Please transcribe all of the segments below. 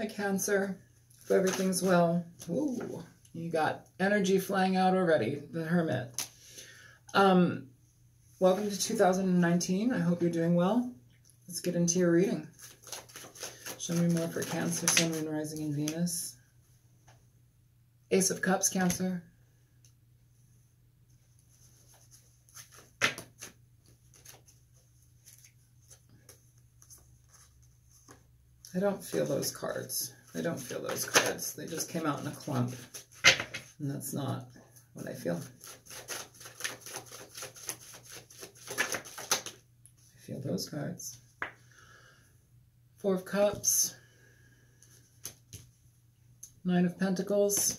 Hi, Cancer. Hope everything's well. Ooh, you got energy flying out already, the Hermit. Welcome to 2019. I hope you're doing well. Let's get into your reading. Show me more for Cancer, Sun, Moon, Rising, and Venus. Ace of Cups, Cancer. I don't feel those cards. I don't feel those cards. They just came out in a clump. And that's not what I feel. I feel those cards. Four of Cups. Nine of Pentacles.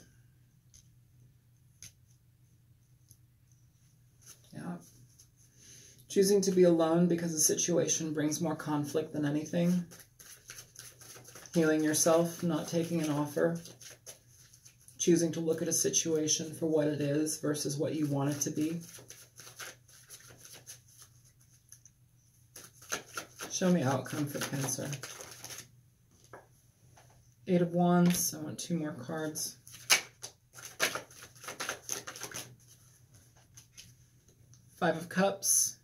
Yeah. Choosing to be alone because the situation brings more conflict than anything. Healing yourself, not taking an offer. Choosing to look at a situation for what it is versus what you want it to be. Show me outcome for Cancer. Eight of Wands. I want two more cards. Five of Cups.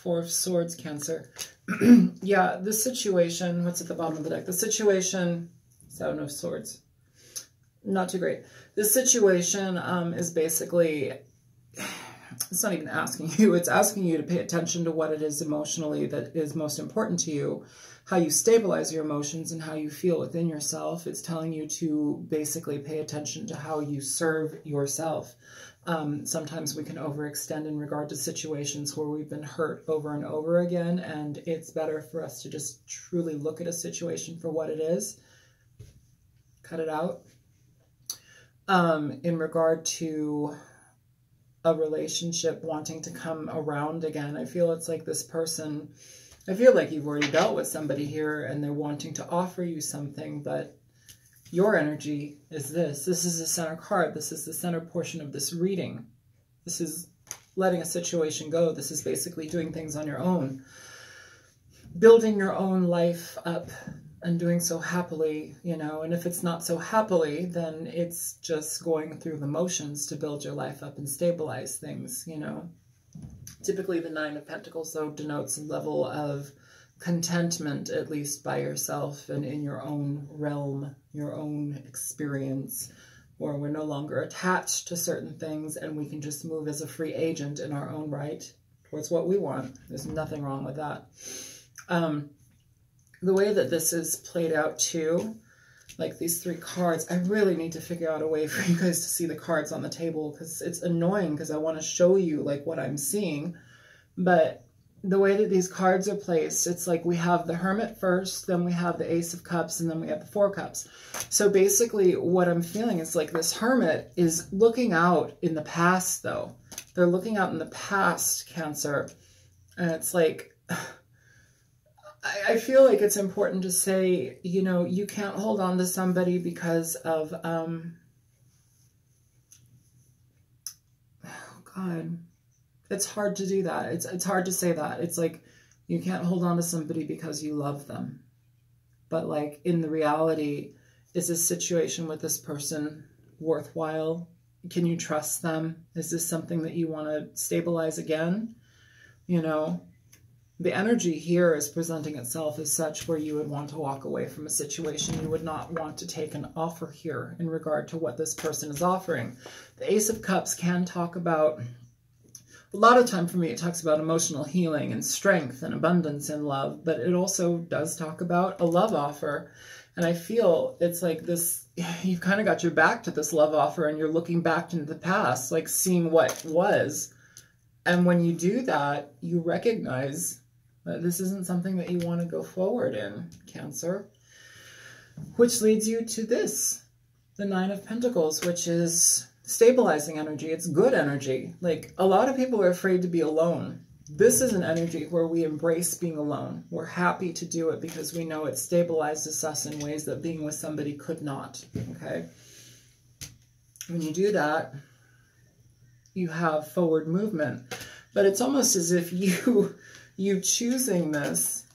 Four of Swords, Cancer. Yeah, this situation, what's at the bottom of the deck? The situation, Seven of Swords. Not too great. This situation is basically, it's not even asking you, it's asking you to pay attention to what it is emotionally that is most important to you, how you stabilize your emotions and how you feel within yourself. It's telling you to basically pay attention to how you serve yourself. Sometimes we can overextend in regard to situations where we've been hurt over and over again, and it's better for us to just truly look at a situation for what it is. Cut it out. In regard to a relationship wanting to come around again, I feel it's like this person, I feel like you've already dealt with somebody here and they're wanting to offer you something, but your energy is this. This is the center card. This is the center portion of this reading. This is letting a situation go. This is basically doing things on your own. Building your own life up and doing so happily, you know. And if it's not so happily, then it's just going through the motions to build your life up and stabilize things, you know. Typically the Nine of Pentacles, though, denotes a level of contentment, at least by yourself and in your own realm, your own experience, where we're no longer attached to certain things and we can just move as a free agent in our own right towards what we want. There's nothing wrong with that. The way that this is played out too, like these three cards, I really need to figure out a way for you guys to see the cards on the table, because it's annoying because I want to show you like what I'm seeing, but the way that these cards are placed, it's like we have the Hermit first, then we have the Ace of Cups, and then we have the Four of Cups. So basically what I'm feeling is like this Hermit is looking out in the past, though. They're looking out in the past, Cancer. And it's like, I feel like it's important to say, you know, you can't hold on to somebody because of, oh God. It's hard to do that. It's hard to say that. It's like you can't hold on to somebody because you love them. But like in the reality, is this situation with this person worthwhile? Can you trust them? Is this something that you want to stabilize again? You know, the energy here is presenting itself as such where you would want to walk away from a situation. You would not want to take an offer here in regard to what this person is offering. The Ace of Cups can talk about, a lot of time for me, it talks about emotional healing and strength and abundance in love, but it also does talk about a love offer. And I feel it's like this, you've kind of got your back to this love offer and you're looking back into the past, like seeing what was. And when you do that, you recognize that this isn't something that you want to go forward in, Cancer. Which leads you to this, the Nine of Pentacles, which is stabilizing energy. It's good energy. Like a lot of people are afraid to be alone. This is an energy where we embrace being alone. We're happy to do it because we know it stabilizes us in ways that being with somebody could not. Okay. When you do that, you have forward movement. But it's almost as if you choosing this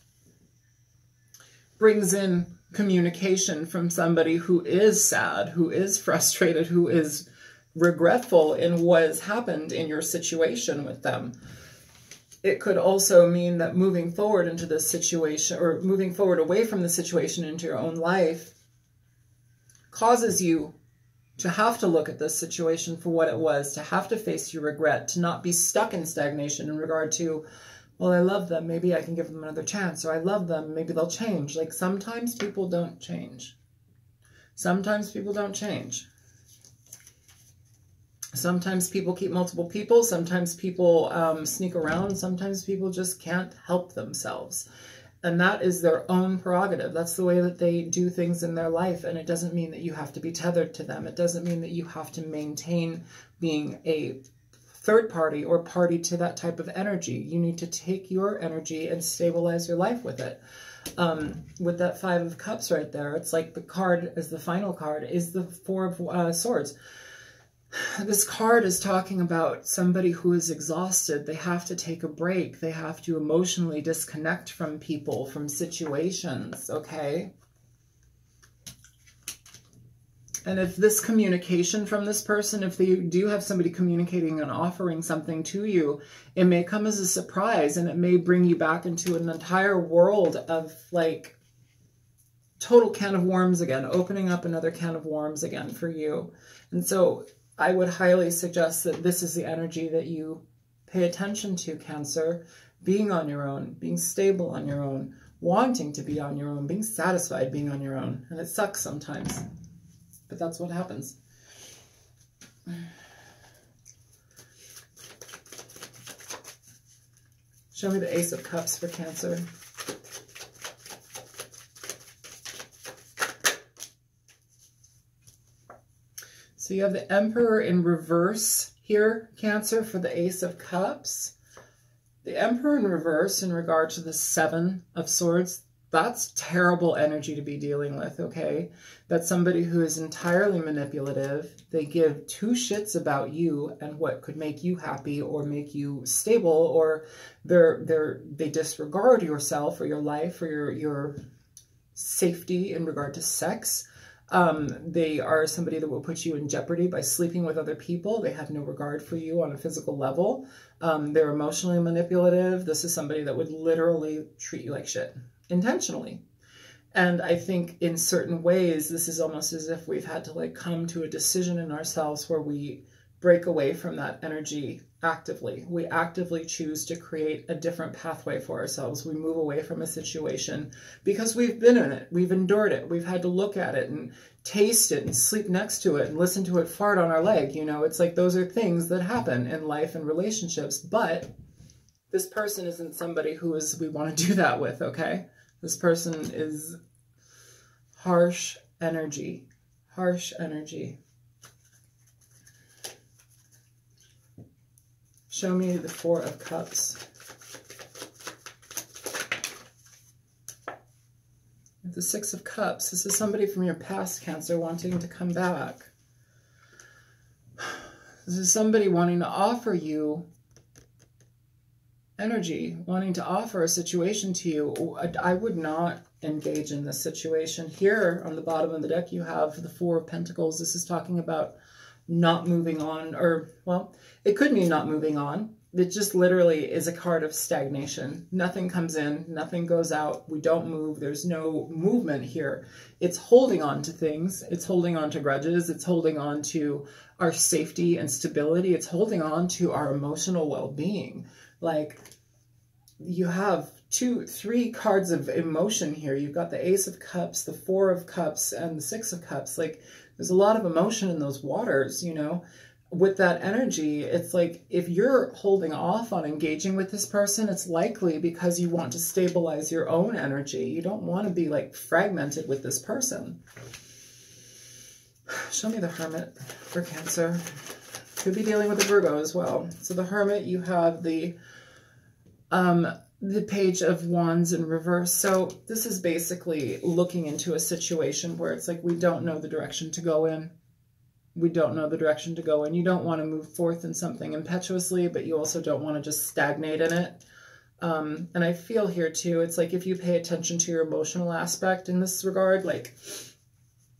brings in communication from somebody who is sad, who is frustrated, who is regretful in what has happened in your situation with them. It could also mean that moving forward into this situation, or moving forward away from the situation into your own life, causes you to have to look at this situation for what it was, to have to face your regret, to not be stuck in stagnation in regard to, well, I love them, maybe I can give them another chance, or I love them, maybe they'll change. Like, sometimes people don't change. Sometimes people don't change. Sometimes people keep multiple people. Sometimes people sneak around. Sometimes people just can't help themselves. And that is their own prerogative. That's the way that they do things in their life. And it doesn't mean that you have to be tethered to them. It doesn't mean that you have to maintain being a third party or party to that type of energy. You need to take your energy and stabilize your life with it. With that 5 of Cups right there, it's like the card as the final card is the 4 of Swords. This card is talking about somebody who is exhausted. They have to take a break. They have to emotionally disconnect from people, from situations, okay? And if this communication from this person, if they do have somebody communicating and offering something to you, it may come as a surprise, and it may bring you back into an entire world of, like, total can of worms again, opening up another can of worms again for you. And so I would highly suggest that this is the energy that you pay attention to, Cancer. Being on your own, being stable on your own, wanting to be on your own, being satisfied being on your own. And it sucks sometimes, but that's what happens. Show me the Ace of Cups for Cancer. So you have the Emperor in reverse here, Cancer, for the Ace of Cups. The Emperor in reverse in regard to the 7 of Swords, that's terrible energy to be dealing with, okay? That's somebody who is entirely manipulative. They give 2 shits about you and what could make you happy or make you stable, or they disregard yourself or your life or your safety in regard to sex. They are somebody that will put you in jeopardy by sleeping with other people. They have no regard for you on a physical level. They're emotionally manipulative. This is somebody that would literally treat you like shit, intentionally. And I think in certain ways, this is almost as if we've had to, like, come to a decision in ourselves where we break away from that energy actively. We actively choose to create a different pathway for ourselves. We move away from a situation because we've been in it. We've endured it. We've had to look at it and taste it and sleep next to it and listen to it fart on our leg. You know, it's like those are things that happen in life and relationships. But this person isn't somebody who we want to do that with, okay? This person is harsh energy. Harsh energy. Show me the 4 of Cups. The 6 of Cups. This is somebody from your past, Cancer, wanting to come back. This is somebody wanting to offer you energy, wanting to offer a situation to you. I would not engage in this situation. Here on the bottom of the deck, you have the 4 of Pentacles. This is talking about not moving on, or, well, it could mean not moving on. It just literally is a card of stagnation. Nothing comes in, nothing goes out. We don't move. There's no movement here. It's holding on to things. It's holding on to grudges. It's holding on to our safety and stability. It's holding on to our emotional well-being. Like, you have 3 cards of emotion here. You've got the Ace of Cups, the 4 of Cups, and the 6 of Cups. Like, there's a lot of emotion in those waters, you know. With that energy, it's like if you're holding off on engaging with this person, it's likely because you want to stabilize your own energy. You don't want to be, like, fragmented with this person. Show me the Hermit for Cancer. Could be dealing with a Virgo as well. So the Hermit, you have the Page of Wands in reverse. So this is basically looking into a situation where it's like we don't know the direction to go in. We don't know the direction to go in. You don't want to move forth in something impetuously, but you also don't want to just stagnate in it. And I feel here too, it's like if you pay attention to your emotional aspect in this regard, like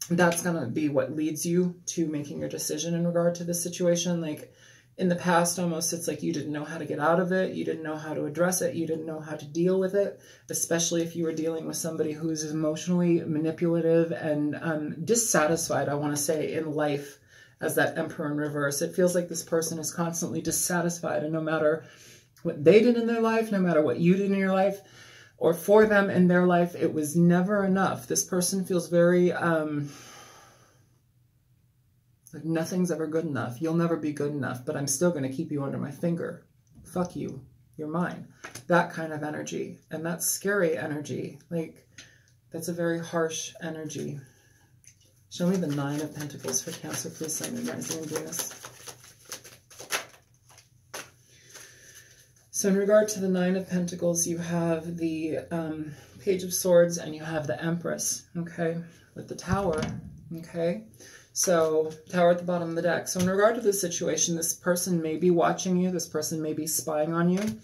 that's going to be what leads you to making your decision in regard to this situation. Like in the past, almost it's like you didn't know how to get out of it. You didn't know how to address it. You didn't know how to deal with it, especially if you were dealing with somebody who's emotionally manipulative and dissatisfied, I want to say, in life as that Emperor in reverse. It feels like this person is constantly dissatisfied, and no matter what they did in their life, no matter what you did in your life, or for them in their life, it was never enough. This person feels very, like nothing's ever good enough. You'll never be good enough, but I'm still going to keep you under my finger. Fuck you. You're mine. That kind of energy. And that's scary energy. Like, that's a very harsh energy. Show me the 9 of Pentacles for Cancer, please, Sun, Moon, Rising, and Venus. So in regard to the 9 of Pentacles, you have the Page of Swords and you have the Empress, okay, with the Tower, okay? So Tower at the bottom of the deck. So in regard to this situation, this person may be watching you. This person may be spying on you.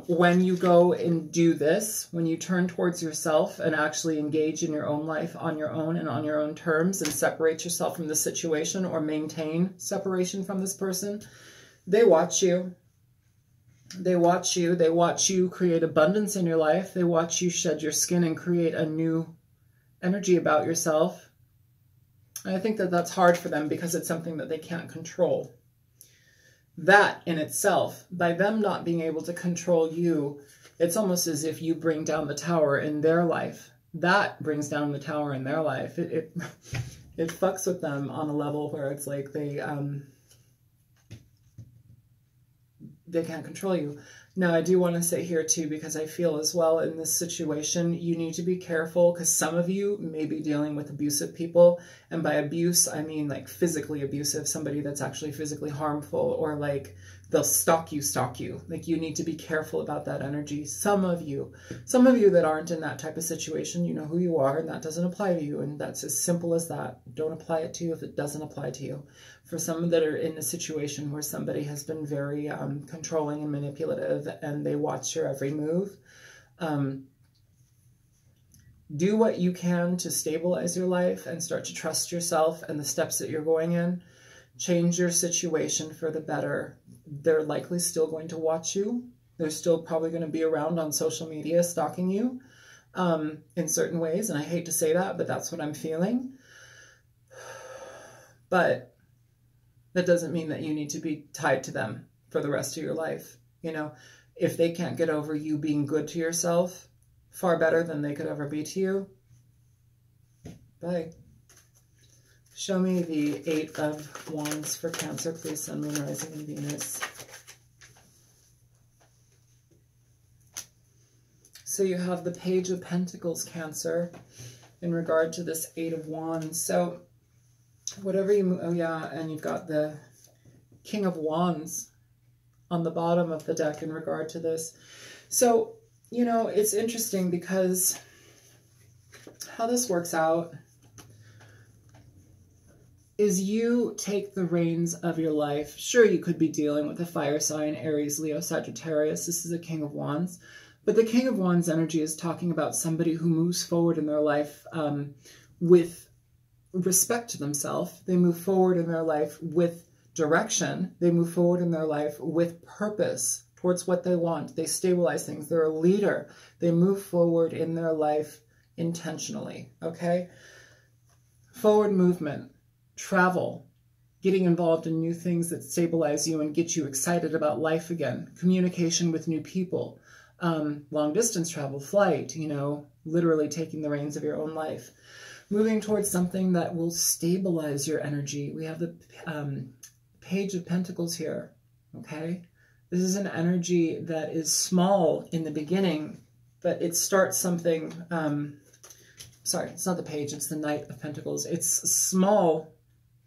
When you go and do this, when you turn towards yourself and actually engage in your own life on your own and on your own terms and separate yourself from the situation or maintain separation from this person, they watch you. They watch you. They watch you create abundance in your life. They watch you shed your skin and create a new energy about yourself. And I think that that's hard for them because it's something that they can't control. That in itself, by them not being able to control you, it's almost as if you bring down the tower in their life. That brings down the tower in their life. It fucks with them on a level where it's like they can't control you. Now, I do want to say here too, because I feel as well in this situation, you need to be careful because some of you may be dealing with abusive people. And by abuse, I mean like physically abusive, somebody that's actually physically harmful, or like they'll stalk you. Like you need to be careful about that energy. Some of you that aren't in that type of situation, you know who you are and that doesn't apply to you. And that's as simple as that. Don't apply it to you if it doesn't apply to you. For some that are in a situation where somebody has been very controlling and manipulative and they watch your every move, do what you can to stabilize your life and start to trust yourself and the steps that you're going in. Change your situation for the better. They're likely still going to watch you. They're still probably going to be around on social media stalking you in certain ways. And I hate to say that, but that's what I'm feeling. But that doesn't mean that you need to be tied to them for the rest of your life. You know, if they can't get over you being good to yourself, far better than they could ever be to you. Bye. Show me the 8 of Wands for Cancer, please, Sun, Moon, Rising, and Venus. So you have the Page of Pentacles, Cancer, in regard to this 8 of Wands. So whatever you, oh yeah, and you've got the King of Wands on the bottom of the deck in regard to this. So, you know, it's interesting because how this works out is you take the reins of your life. Sure, you could be dealing with a fire sign, Aries, Leo, Sagittarius. This is a King of Wands. But the King of Wands energy is talking about somebody who moves forward in their life with respect to themselves. They move forward in their life with direction. They move forward in their life with purpose towards what they want. They stabilize things. They're a leader. They move forward in their life intentionally, okay? Forward movement, travel, getting involved in new things that stabilize you and get you excited about life again, communication with new people, long distance travel, flight, you know, literally taking the reins of your own life. Moving towards something that will stabilize your energy. We have the Page of Pentacles here, okay? This is an energy that is small in the beginning, but it starts something, sorry, it's not the page, it's the Knight of Pentacles. It's small,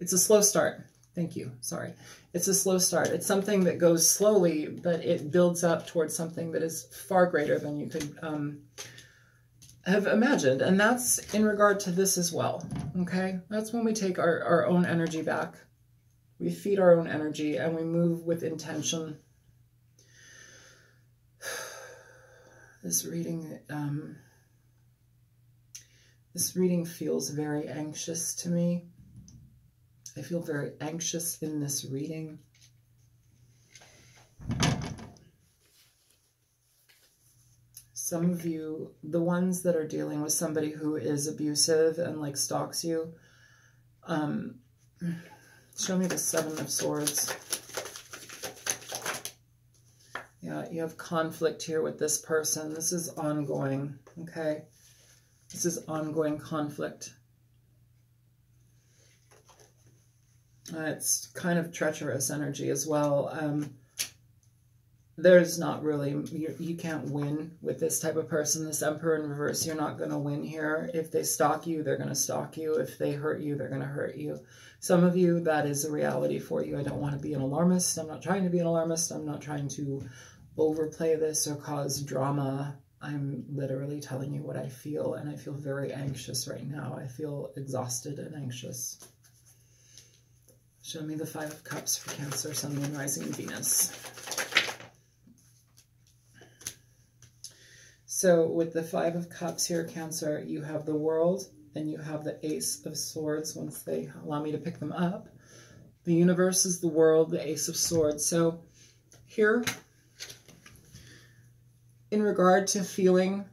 it's a slow start. Thank you, sorry. It's a slow start. It's something that goes slowly, but it builds up towards something that is far greater than you could have imagined. And that's in regard to this as well. Okay. That's when we take our own energy back. We feed our own energy and we move with intention. This reading feels very anxious to me. I feel very anxious in this reading. Some of you, the ones that are dealing with somebody who is abusive and like stalks you, show me the Seven of Swords. Yeah, you have conflict here with this person. This is ongoing, okay? This is ongoing conflict. It's kind of treacherous energy as well. There's not really, you can't win with this type of person. This Emperor in reverse, you're not going to win here. If they stalk you, they're going to stalk you. If they hurt you, they're going to hurt you. Some of you, that is a reality for you. I don't want to be an alarmist. I'm not trying to be an alarmist. I'm not trying to overplay this or cause drama. I'm literally telling you what I feel, and I feel very anxious right now. I feel exhausted and anxious. Show me the Five of Cups for Cancer, Sun, Moon, Rising, Venus. So with the Five of Cups here, Cancer, you have the World and you have the Ace of Swords once they allow me to pick them up. The Universe is the World, the Ace of Swords. So here, in regard to feeling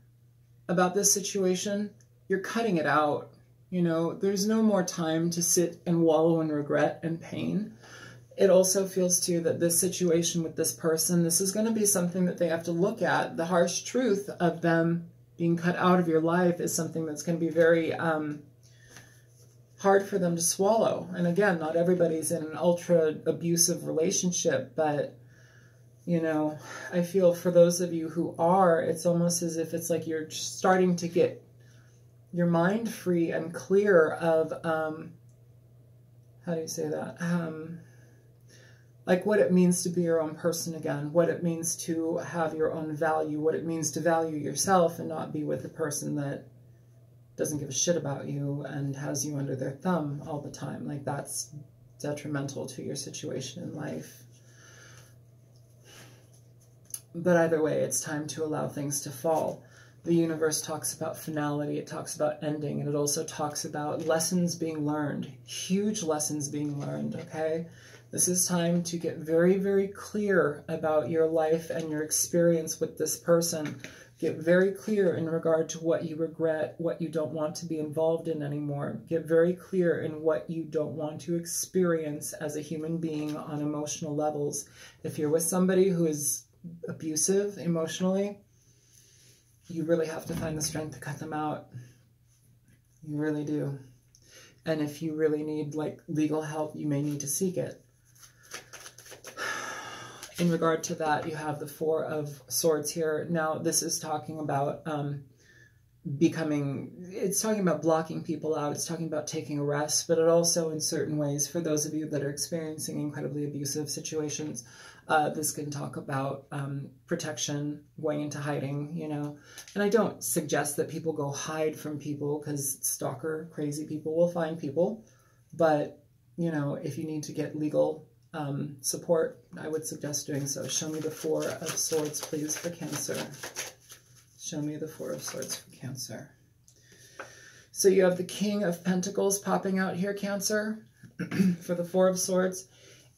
about this situation, you're cutting it out. You know, there's no more time to sit and wallow in regret and pain. It also feels too that this situation with this person, this is going to be something that they have to look at. The harsh truth of them being cut out of your life is something that's going to be very hard for them to swallow. And again, not everybody's in an ultra abusive relationship, but you know, I feel for those of you who are, it's almost as if it's like you're starting to get your mind free and clear of, how do you say that? Like what it means to be your own person again, what it means to have your own value, what it means to value yourself and not be with a person that doesn't give a shit about you and has you under their thumb all the time. Like that's detrimental to your situation in life. But either way, it's time to allow things to fall. The Universe talks about finality, it talks about ending, and it also talks about lessons being learned, huge lessons being learned, okay? This is time to get very, very clear about your life and your experience with this person. Get very clear in regard to what you regret, what you don't want to be involved in anymore. Get very clear in what you don't want to experience as a human being on emotional levels. If you're with somebody who is abusive emotionally, you really have to find the strength to cut them out. You really do. And if you really need like legal help, you may need to seek it. In regard to that, you have the Four of Swords here. Now, this is talking about it's talking about blocking people out. It's talking about taking a rest, but it also, in certain ways, for those of you that are experiencing incredibly abusive situations, this can talk about protection, going into hiding, you know. And I don't suggest that people go hide from people because stalker, crazy people will find people. But, you know, if you need to get legal support, I would suggest doing so. Show me the Four of Swords, please, for Cancer. Show me the Four of Swords for Cancer. So you have the King of Pentacles popping out here, Cancer, for the Four of Swords.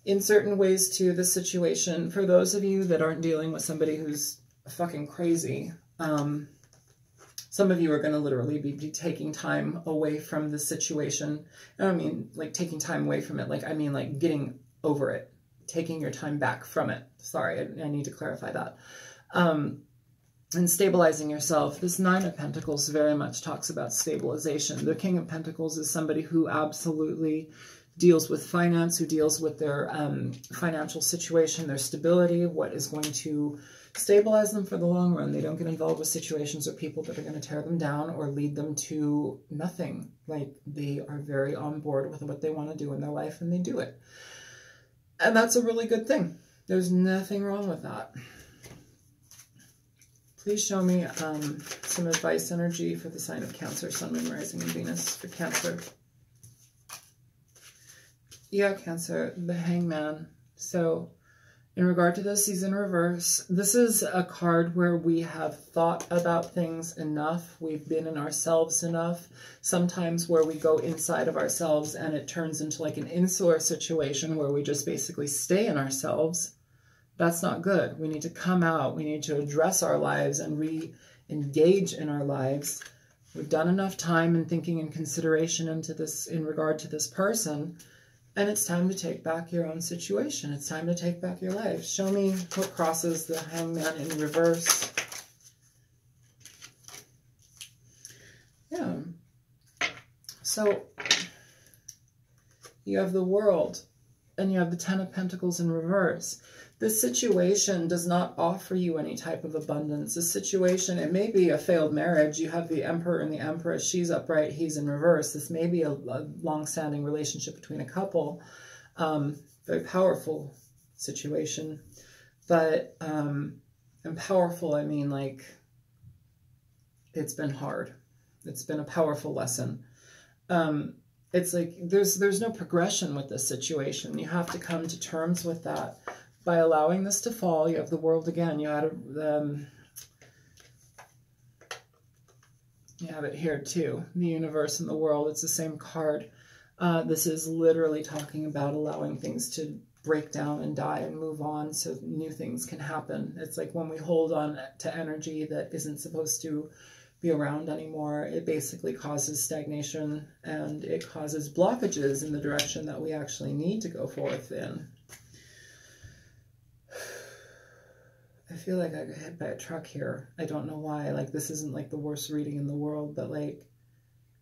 In certain ways, too, the situation, for those of you that aren't dealing with somebody who's fucking crazy, some of you are going to literally be taking time away from the situation. I don't mean like taking time away from it. Like, I mean like getting over it, taking your time back from it. Sorry, I need to clarify that. And stabilizing yourself. This Nine of Pentacles very much talks about stabilization. The King of Pentacles is somebody who absolutely deals with finance, who deals with their financial situation, their stability, what is going to stabilize them for the long run. They don't get involved with situations or people that are going to tear them down or lead them to nothing. Like, they are very on board with what they want to do in their life, and they do it. And that's a really good thing. There's nothing wrong with that. Please show me some advice energy for the sign of Cancer, Sun, Moon, Rising, and Venus for Cancer. Yeah, Cancer, the Hangman. So in regard to this, he's in reverse. This is a card where we have thought about things enough. We've been in ourselves enough. Sometimes where we go inside of ourselves and it turns into like an insular situation where we just basically stay in ourselves. That's not good. We need to come out. We need to address our lives and re-engage in our lives. We've done enough time and thinking and consideration into this in regard to this person. And it's time to take back your own situation. It's time to take back your life. Show me what crosses the Hangman in reverse. Yeah. So you have the World and you have the Ten of Pentacles in reverse. This situation does not offer you any type of abundance. This situation, it may be a failed marriage. You have the Emperor and the Empress. She's upright, he's in reverse. This may be a long-standing relationship between a couple. Very powerful situation. But, and powerful, I mean like, it's been hard. It's been a powerful lesson. It's like, there's no progression with this situation. You have to come to terms with that. By allowing this to fall, you have the World again. You have it here too. The universe and the world. It's the same card. This is literally talking about allowing things to break down and die and move on so new things can happen. It's like when we hold on to energy that isn't supposed to be around anymore, it basically causes stagnation and it causes blockages in the direction that we actually need to go forth in. I feel like I got hit by a truck here. I don't know why. Like, this isn't like the worst reading in the world, but like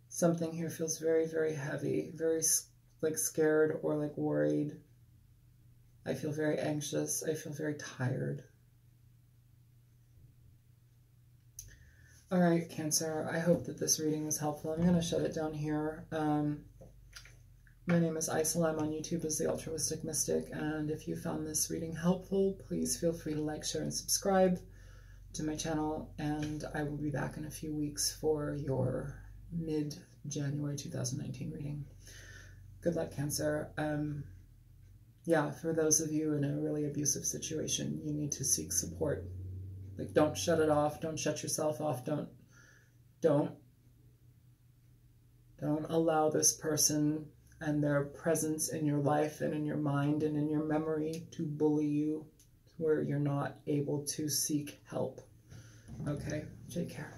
something here feels very, very heavy, very like scared or like worried. I feel very anxious. I feel very tired. All right, Cancer, I hope that this reading was helpful. I'm going to shut it down here. My name is Isel. I'm on YouTube as the Altruistic Mystic, and if you found this reading helpful, please feel free to like, share, and subscribe to my channel, and I will be back in a few weeks for your mid-January 2019 reading. Good luck, Cancer. Yeah, for those of you in a really abusive situation, you need to seek support. Like, don't shut it off. Don't shut yourself off. Don't allow this person and their presence in your life and in your mind and in your memory to bully you where you're not able to seek help. Okay, take care.